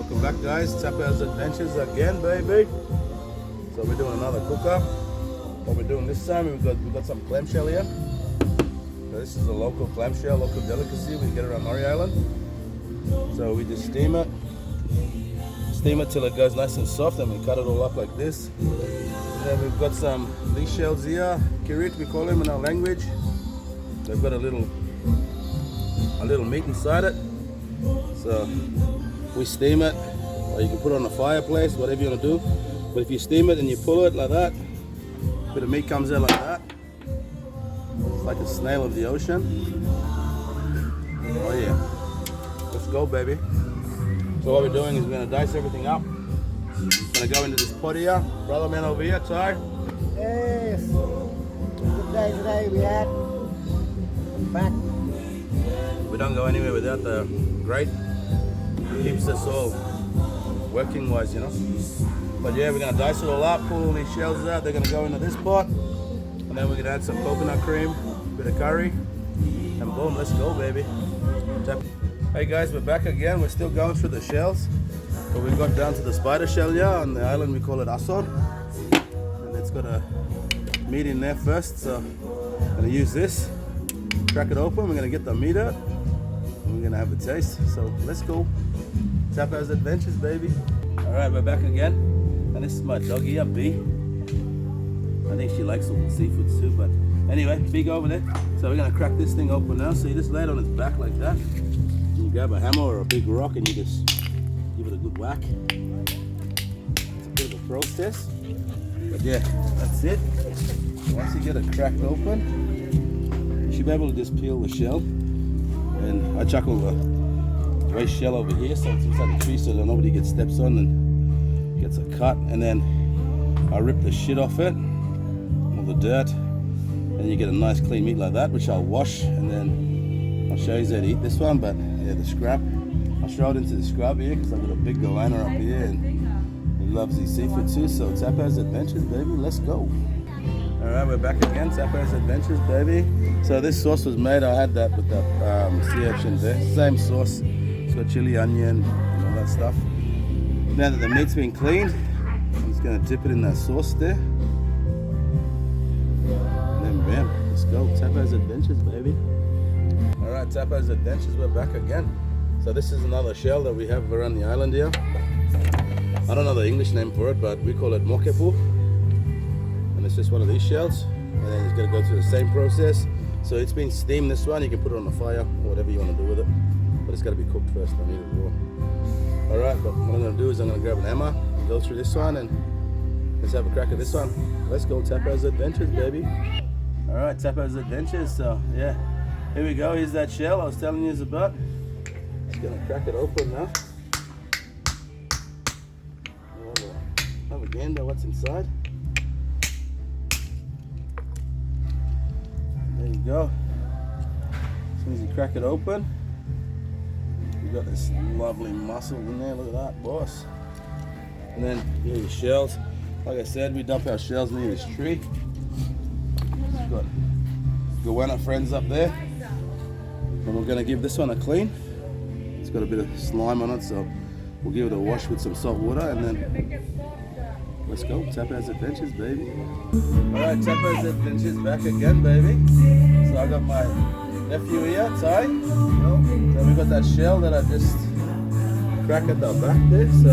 Welcome back, guys. Tapau's Adventures again, baby. So we're doing another cook-up. What we're doing this time, we've got some clamshell here. So this is a local clamshell, local delicacy. We get it on Murray Island. So we just steam it till it goes nice and soft, and we cut it all up like this. And then we've got these shells here, kirit we call them in our language. They've got a little meat inside it. So we steam it, or you can put it on the fireplace, whatever you want to do. But if you steam it and you pull it like that, a bit of meat comes out like that. It's like a snail of the ocean. Oh yeah, let's go, baby. So what we're doing is we're going to dice everything up. It's going to go into this pot here. Brother man over here, Ty. Yes, good day today we had. Back. We don't go anywhere without the grate. It keeps us all working wise, you know. But yeah, we're going to dice it all up, pull all these shells out. They're going to go into this pot. And then we're going to add some coconut cream, a bit of curry. And boom, let's go, baby. Hey guys, we're back again. We're still going through the shells. But we got down to the spider shell here. On the island we call it asor. And it's got a meat in there first. So I'm going to use this. Crack it open. We're going to get the meat out. And we're going to have a taste. So let's go. Tapau's Adventures, baby. Alright, we're back again. And this is my dog here, B. I think she likes all the seafood too, but anyway, Big over there. So we're going to crack this thing open now. So you just lay it on its back like that. You grab a hammer or a big rock and you just give it a good whack. It's a bit of a process. But yeah, that's it. Once you get it cracked open, you should be able to just peel the shell. And I chuck all the waste shell over here so it's inside the tree so that nobody gets steps on and gets a cut. And then I rip the shit off it, all the dirt, and you get a nice clean meat like that, which I'll wash, and then I'll show you how to eat this one. But yeah, the scrap, I'll throw it into the scrub here because I've got a big goanna up here and he loves these seafood too. So Tapau's Adventures, baby, let's go. Alright, we're back again, Tapau's Adventures, baby. So this sauce was made, I had that with the sea urchins there. Same sauce, it's got chili, onion, and all that stuff. Now that the meat's been cleaned, I'm just going to dip it in that sauce there. And then bam, let's go, Tapau's Adventures, baby. Alright, Tapau's Adventures, we're back again. So this is another shell that we have around the island here. I don't know the English name for it, but we call it mokepu. And it's just one of these shells. And then it's going to go through the same process. So it's been steamed, this one. You can put it on the fire or whatever you want to do with it. But it's got to be cooked first. I need it raw. Alright, but what I'm going to do is I'm going to grab an hammer and go through this one and let's have a crack at this one. Let's go, Tapau's Adventures, baby. Alright, Tapau's Adventures. So yeah, here we go. Here's that shell I was telling you about. Just going to crack it open now. Have a gander what's inside. There you go. As soon as you crack it open, you've got this lovely muscle in there. Look at that, boss. And then here are your shells. Like I said, we dump our shells near this tree. We've got goanna friends up there. And we're going to give this one a clean. It's got a bit of slime on it, so we'll give it a wash with some salt water and then let's go, Tapau's Adventures, baby. Alright, Tapau's Adventures back again, baby. So I got my nephew here, Ty. So we got that shell that I just cracked at the back there. So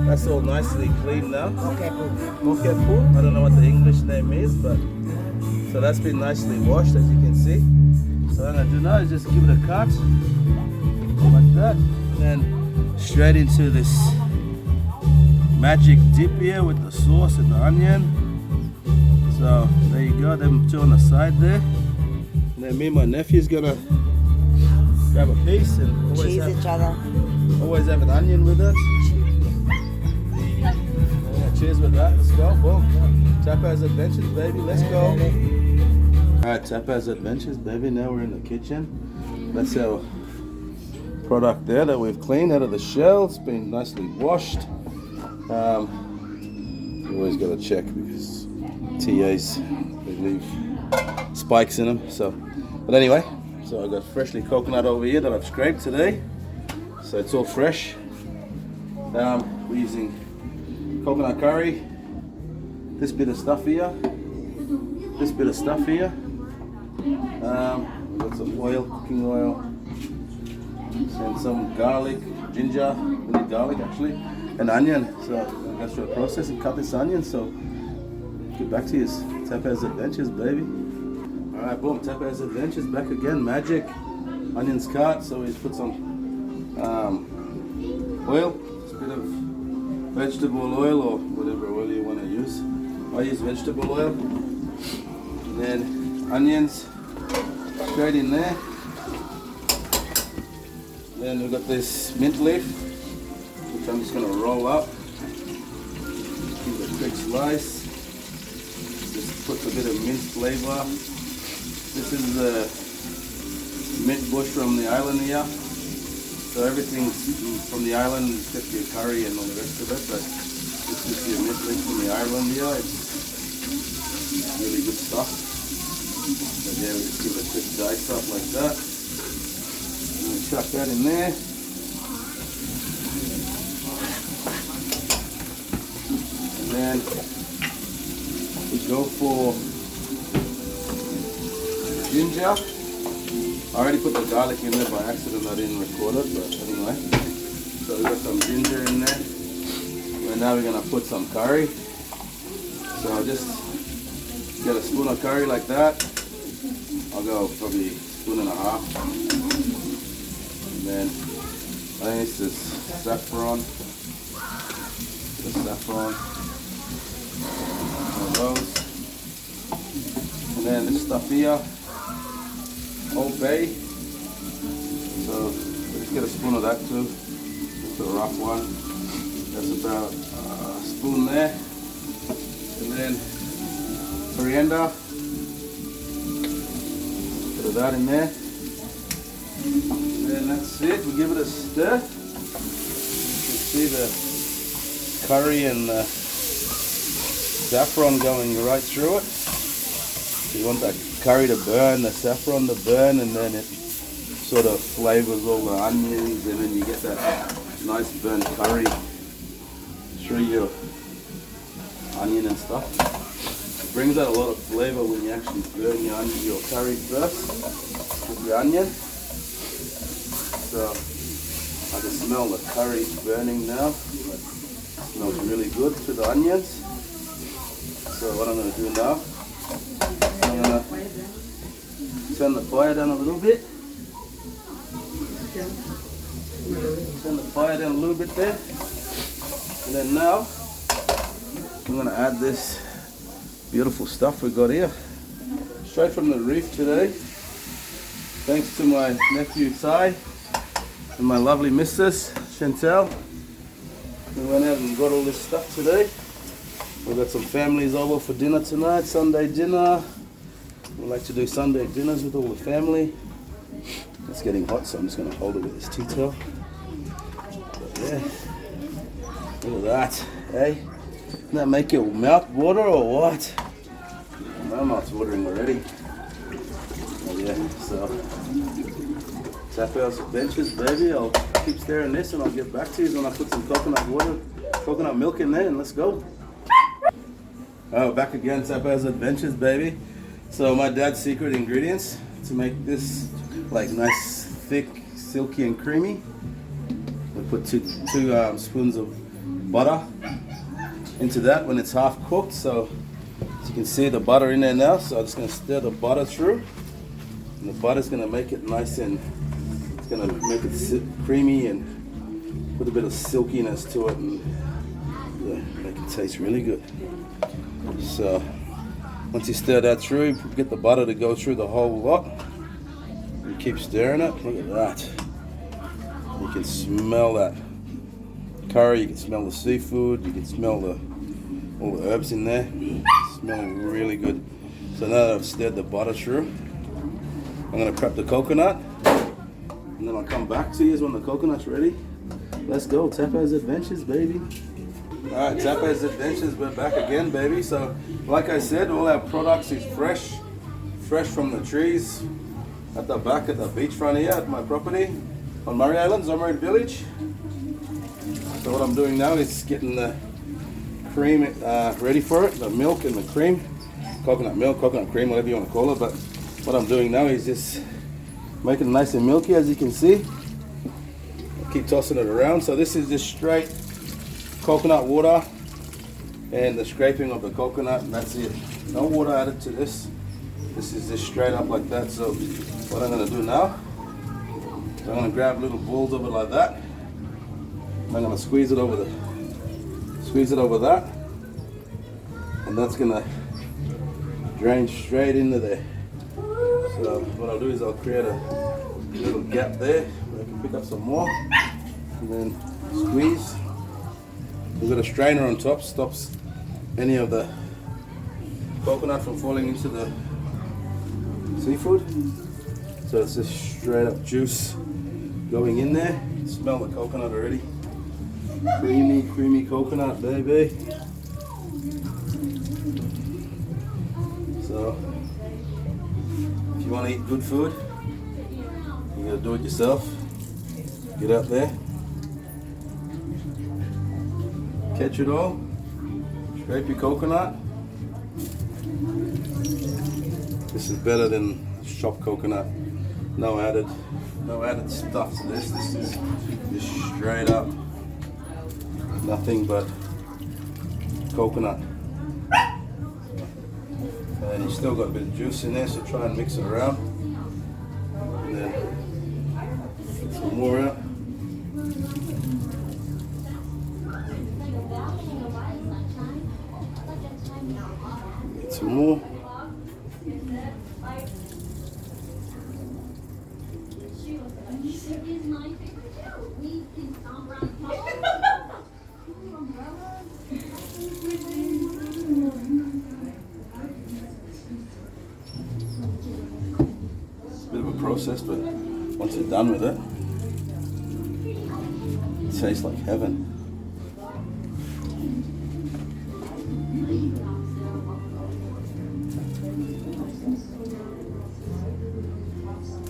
that's all nicely clean now. Mokepu. I don't know what the English name is, but so that's been nicely washed, as you can see. So what I'm gonna do now is just give it a cut like that, and then straight into this magic dip here with the sauce and the onion. So there you go, them two on the side there. And then me and my nephew's gonna grab a piece and always have an onion with it. Yeah, cheers with that, let's go, boom. Tapau's Adventures, baby, let's go. Alright, Tapau's Adventures, baby, now we're in the kitchen. That's our product there that we've cleaned out of the shell. It's been nicely washed. You always got to check because TAs, they leave spikes in them. So, but anyway, so I've got freshly coconut over here that I've scraped today. So it's all fresh. We're using coconut curry, this bit of stuff here, this bit of stuff here. We've got some oil, cooking oil, and some garlic, ginger, we need garlic actually, and onion. So I'm going to go through a process and cut this onion. So get back to you. Tapau's Adventures, baby. Alright, boom, Tapau's Adventures back again, magic. Onions cut, so we just put some oil, just a bit of vegetable oil or whatever oil you want to use. I use vegetable oil. And then onions straight in there. Then we've got this mint leaf, which I'm just going to roll up. Give it a quick slice. Just puts a bit of mint flavor. This is the mint bush from the island here. So everything from the island, except your curry and all the rest of it, but this is your mint leaf from the island here. It's really good stuff. So yeah, we just give it a quick dice up like that. And we chuck that in there. And then we go for ginger. I already put the garlic in there by accident, I didn't record it, but anyway. So we've got some ginger in there. And now we're going to put some curry. So I'll just get a spoon of curry like that. I'll go probably a spoon and a half. And then I think it's this saffron. The saffron. One of those. And then this stuff here. Old Bay. So let's get a spoon of that too. Just a rough one. That's about a spoon there. And then coriander. Bit of that in there. And then that's it. We give it a stir. You can see the curry and the saffron going right through it. You want that curry to burn, the saffron to burn, and then it sort of flavors all the onions, and then you get that nice burnt curry through your onion and stuff. It brings out a lot of flavor when you actually burn your onion, your curry first with the onion. So I can smell the curry burning now. It smells really good through the onions. So what I'm going to do now, I'm going to turn the fire down a little bit. Turn the fire down a little bit there. And then now, I'm going to add this beautiful stuff we got here. Straight from the reef today. Thanks to my nephew Ty and my lovely missus Chantel. We went out and got all this stuff today. We've got some families over for dinner tonight, Sunday dinner. We like to do Sunday dinners with all the family. It's getting hot, so I'm just going to hold it with this tea towel. But yeah, look at that, hey? Doesn't that make your mouth water or what? My mouth's watering already. But yeah, so Tapau's Adventures, baby. I'll keep stirring this and I'll get back to you when I put some coconut milk in there, and let's go. Oh, back again, Tapau's Adventures, baby. So my dad's secret ingredients to make this like nice, thick, silky and creamy. We put two spoons of butter into that when it's half cooked. So as you can see the butter in there now. So I'm just going to stir the butter through. And the butter's going to make it nice and it's going to make it creamy and put a bit of silkiness to it and yeah, make it taste really good. So once you stir that through, you get the butter to go through the whole lot. You keep stirring it. Look at that. You can smell that curry. You can smell the seafood. You can smell all the herbs in there. It's smelling really good. So now that I've stirred the butter through, I'm going to prep the coconut, and then I'll come back to you when the coconut's ready. Let's go, Tapau's Adventures, baby. Alright, Tapau's Adventures, we're back again, baby. So, like I said, all our products is fresh from the trees at the back at the beachfront here at my property on Murray Island, Zomeried Village. So what I'm doing now is getting the cream ready for it, the milk and the cream, coconut milk, coconut cream, whatever you want to call it. But what I'm doing now is just making it nice and milky, as you can see. Keep tossing it around. So this is just straight coconut water and the scraping of the coconut, and that's it. No water added to this. This is just straight up like that. So what I'm going to do now, I'm going to grab little balls of it like that. I'm going to squeeze it over that, and that's going to drain straight into there. So what I'll do is I'll create a little gap there where I can pick up some more, and then squeeze. We've got a strainer on top, stops any of the coconut from falling into the seafood. So it's just straight up juice going in there. Smell the coconut already. Creamy, creamy coconut, baby. So if you want to eat good food, you gotta do it yourself. Get out there, catch it all, scrape your coconut. This is better than chopped coconut. No added stuff to this. This is just straight up, nothing but coconut. And you still got a bit of juice in there, so try and mix it around. And then get some more out. Get some more. Bit of a process, but once you're done with it, it tastes like heaven.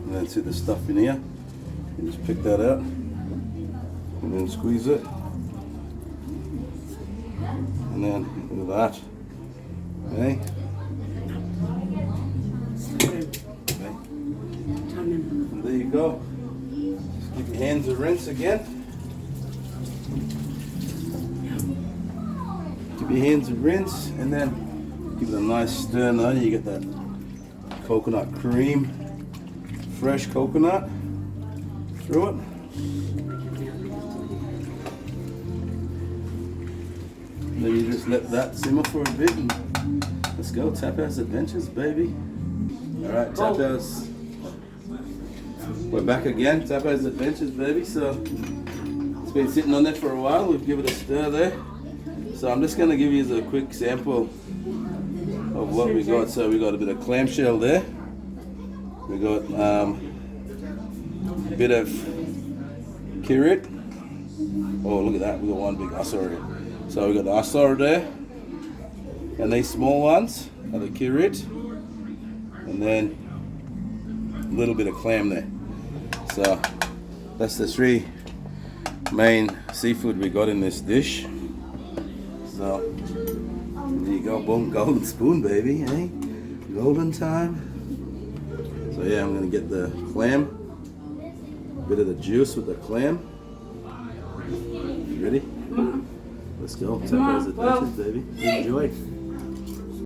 And then see the stuff in here, you just pick that out and then squeeze it, and then look at that. Okay. And there you go. Just give your hands a rinse again. Give your hands a rinse, and then give it a nice stir. Now you get that coconut cream, fresh coconut through it. Then you just let that simmer for a bit, and let's go. Tapau's Adventures, baby. All right, Tapau's. We're back again. Tapau's Adventures, baby. So it's been sitting on there for a while. We've given it a stir there. So I'm just gonna give you a quick sample of what we got. So we got a bit of clamshell there. We got a bit of carrot. Oh, look at that. We got one big osor. So we got the osor there, and these small ones are the carrot, and then a little bit of clam there. So that's the three main seafood we got in this dish. So there you go, boom, golden spoon, baby, eh? Golden time. So yeah, I'm gonna get the clam, a bit of the juice with the clam. You ready? Let's go. Tapau's Adventures, baby. Enjoy.